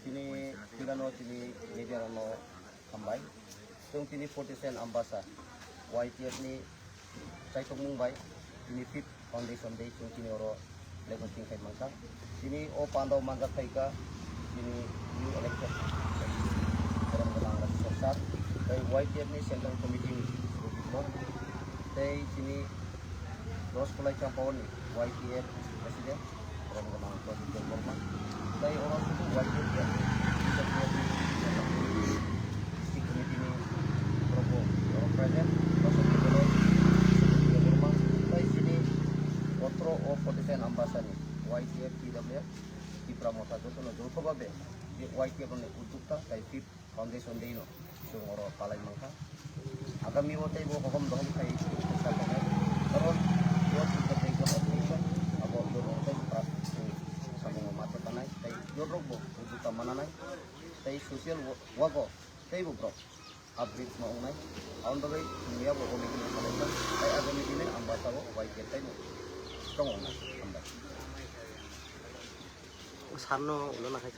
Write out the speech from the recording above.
Tini tigano tini media kambay. Tung tini 40 ambasa. YTF ni Chaitok Mumbai. Tini 5th foundation day tung tini oro level tingkai mangsa. Tini o pandau mangsa kaika tini new election. Dalam gelang rasa sesat. Dari YTF ni central committee report. Dari sini Ros Kulai Campur ni YTF presiden. Dalam gelang presiden formal. Dari orang itu YTF ya. Di committee ni Probo orang presiden. Pasal itu formal. Dari sini otro o 40 ambasa ni YTF TWF di Pramota itu no jauh babe. Di YTF ni udukta dari 5th foundation day no. Sungoro palay mangka. Agami wote bo kokom dong kay sabangan. Karon yo kita take operation abo yo wote pras sa mga mata tanay kay yo robo udukta mananay. Kay social wago kay bo bro. Upgrade mo unay. On the way niya bo ko nigin sa laban. Kay agami din ang basa bo YTF tayo. Strong unay. Amba. Usano ulo na kay